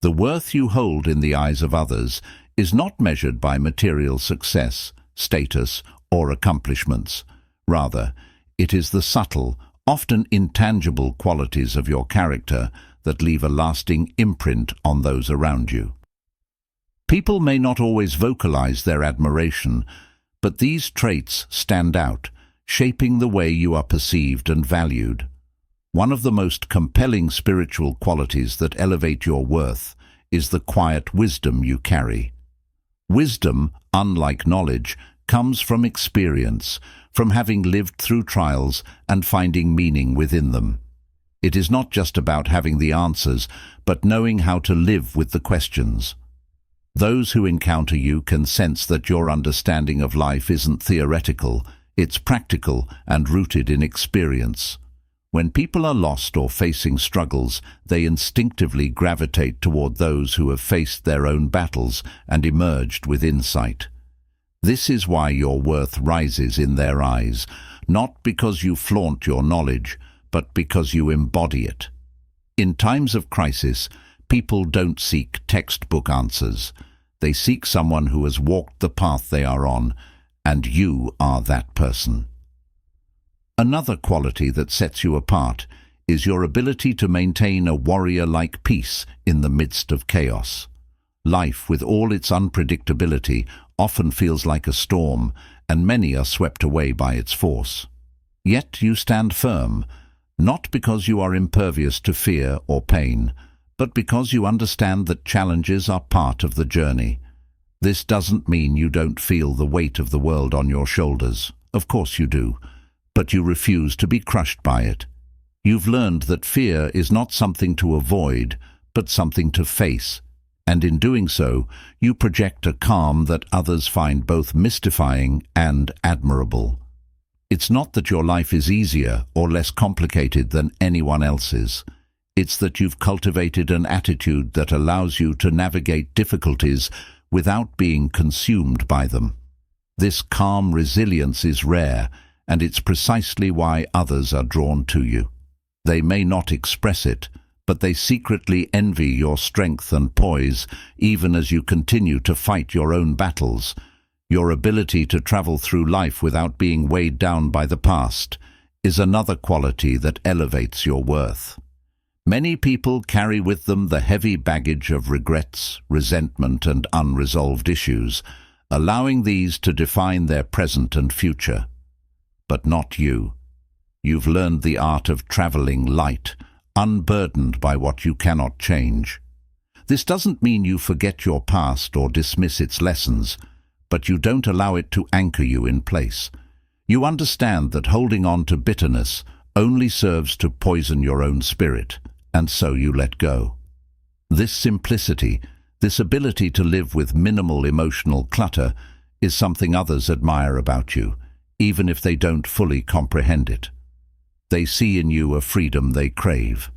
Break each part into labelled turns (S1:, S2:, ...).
S1: The worth you hold in the eyes of others is not measured by material success, status, or accomplishments. Rather, it is the subtle, often intangible qualities of your character that leave a lasting imprint on those around you. People may not always vocalize their admiration, but these traits stand out, shaping the way you are perceived and valued. One of the most compelling spiritual qualities that elevate your worth is the quiet wisdom you carry. Wisdom, unlike knowledge, comes from experience, from having lived through trials and finding meaning within them. It is not just about having the answers, but knowing how to live with the questions. Those who encounter you can sense that your understanding of life isn't theoretical, it's practical and rooted in experience. When people are lost or facing struggles, they instinctively gravitate toward those who have faced their own battles and emerged with insight. This is why your worth rises in their eyes, not because you flaunt your knowledge, but because you embody it. In times of crisis, people don't seek textbook answers. They seek someone who has walked the path they are on, and you are that person. Another quality that sets you apart is your ability to maintain a warrior-like peace in the midst of chaos. Life, with all its unpredictability, often feels like a storm, and many are swept away by its force. Yet you stand firm, not because you are impervious to fear or pain, but because you understand that challenges are part of the journey. This doesn't mean you don't feel the weight of the world on your shoulders. Of course you do, but you refuse to be crushed by it. You've learned that fear is not something to avoid, but something to face, and in doing so, you project a calm that others find both mystifying and admirable. It's not that your life is easier or less complicated than anyone else's. It's that you've cultivated an attitude that allows you to navigate difficulties without being consumed by them. This calm resilience is rare, and it's precisely why others are drawn to you. They may not express it, but they secretly envy your strength and poise, even as you continue to fight your own battles. Your ability to travel through life without being weighed down by the past is another quality that elevates your worth. Many people carry with them the heavy baggage of regrets, resentment, and unresolved issues, allowing these to define their present and future. But not you. You've learned the art of traveling light, unburdened by what you cannot change. This doesn't mean you forget your past or dismiss its lessons, but you don't allow it to anchor you in place. You understand that holding on to bitterness only serves to poison your own spirit, and so you let go. This simplicity, this ability to live with minimal emotional clutter, is something others admire about you, even if they don't fully comprehend it. They see in you a freedom they crave,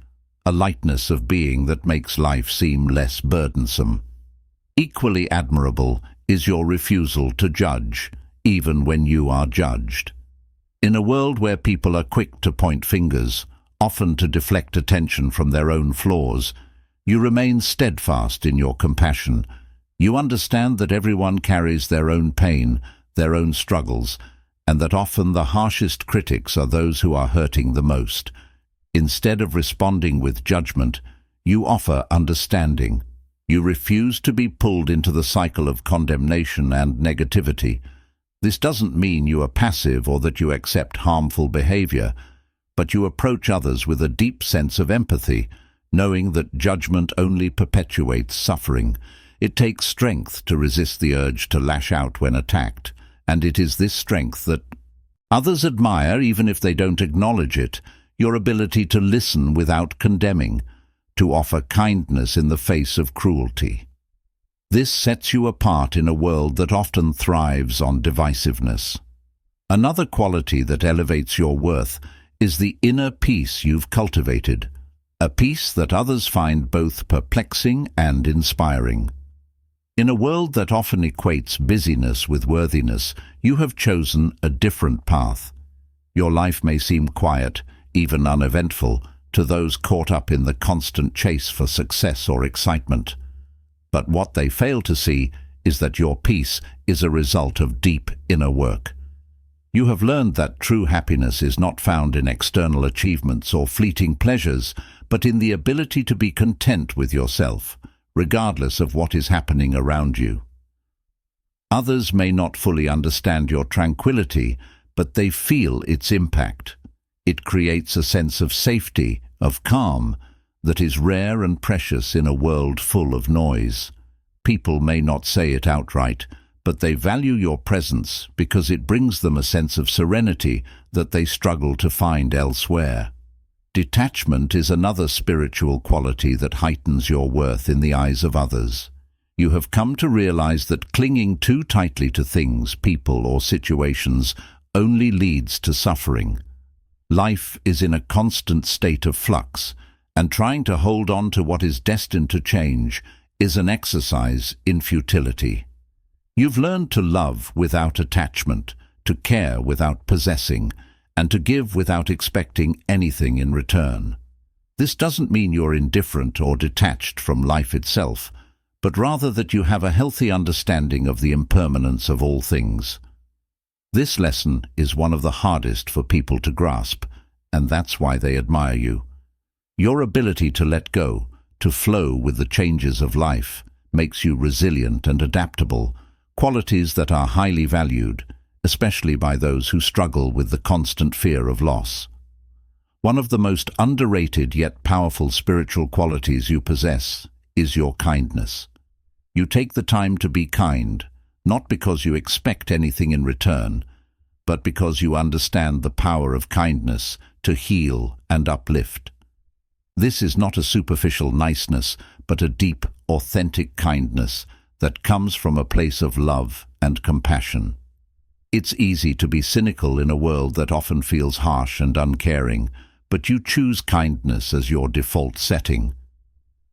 S1: a lightness of being that makes life seem less burdensome. Equally admirable is your refusal to judge, even when you are judged. In a world where people are quick to point fingers, often to deflect attention from their own flaws, you remain steadfast in your compassion. You understand that everyone carries their own pain, their own struggles, and that often the harshest critics are those who are hurting the most. Instead of responding with judgment, you offer understanding. You refuse to be pulled into the cycle of condemnation and negativity. This doesn't mean you are passive or that you accept harmful behavior, but you approach others with a deep sense of empathy, knowing that judgment only perpetuates suffering. It takes strength to resist the urge to lash out when attacked, and it is this strength that others admire, even if they don't acknowledge it, your ability to listen without condemning, to offer kindness in the face of cruelty. This sets you apart in a world that often thrives on divisiveness. Another quality that elevates your worth is the inner peace you've cultivated, a peace that others find both perplexing and inspiring. In a world that often equates busyness with worthiness, you have chosen a different path. Your life may seem quiet, even uneventful, to those caught up in the constant chase for success or excitement. But what they fail to see is that your peace is a result of deep inner work. You have learned that true happiness is not found in external achievements or fleeting pleasures, but in the ability to be content with yourself, regardless of what is happening around you. Others may not fully understand your tranquility, but they feel its impact. It creates a sense of safety, of calm, that is rare and precious in a world full of noise. People may not say it outright, but they value your presence because it brings them a sense of serenity that they struggle to find elsewhere. Detachment is another spiritual quality that heightens your worth in the eyes of others. You have come to realize that clinging too tightly to things, people, or situations only leads to suffering. Life is in a constant state of flux, and trying to hold on to what is destined to change is an exercise in futility. You've learned to love without attachment, to care without possessing, and to give without expecting anything in return. This doesn't mean you're indifferent or detached from life itself, but rather that you have a healthy understanding of the impermanence of all things. This lesson is one of the hardest for people to grasp, and that's why they admire you. Your ability to let go, to flow with the changes of life, makes you resilient and adaptable, qualities that are highly valued, especially by those who struggle with the constant fear of loss. One of the most underrated yet powerful spiritual qualities you possess is your kindness. You take the time to be kind, not because you expect anything in return, but because you understand the power of kindness to heal and uplift. This is not a superficial niceness, but a deep, authentic kindness that comes from a place of love and compassion. It's easy to be cynical in a world that often feels harsh and uncaring, but you choose kindness as your default setting.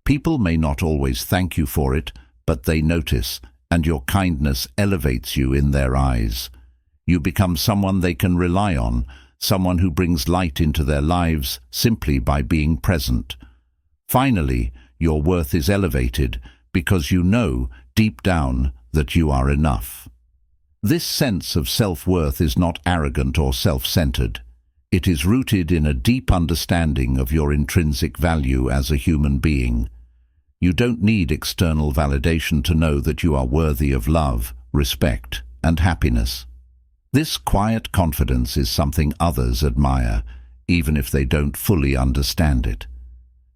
S1: People may not always thank you for it, but they notice, and your kindness elevates you in their eyes. You become someone they can rely on, someone who brings light into their lives simply by being present. Finally, your worth is elevated because you know, deep down, that you are enough. This sense of self-worth is not arrogant or self-centered. It is rooted in a deep understanding of your intrinsic value as a human being. You don't need external validation to know that you are worthy of love, respect, and happiness. This quiet confidence is something others admire, even if they don't fully understand it.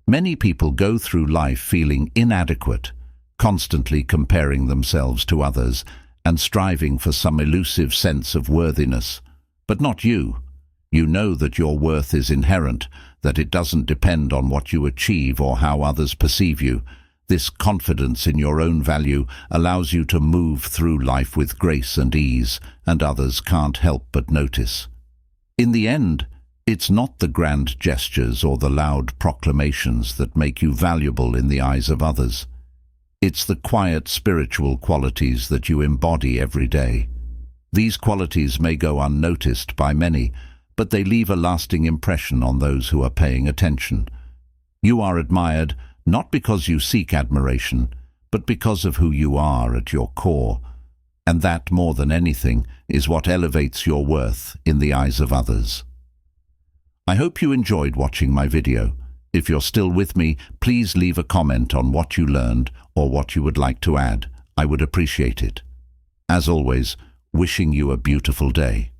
S1: Many people go through life feeling inadequate, constantly comparing themselves to others and striving for some elusive sense of worthiness. But not you. You know that your worth is inherent, that it doesn't depend on what you achieve or how others perceive you. This confidence in your own value allows you to move through life with grace and ease, and others can't help but notice. In the end, it's not the grand gestures or the loud proclamations that make you valuable in the eyes of others. It's the quiet spiritual qualities that you embody every day. These qualities may go unnoticed by many, but they leave a lasting impression on those who are paying attention. You are admired not because you seek admiration, but because of who you are at your core. And that, more than anything, is what elevates your worth in the eyes of others. I hope you enjoyed watching my video. If you're still with me, please leave a comment on what you learned or what you would like to add. I would appreciate it. As always, wishing you a beautiful day.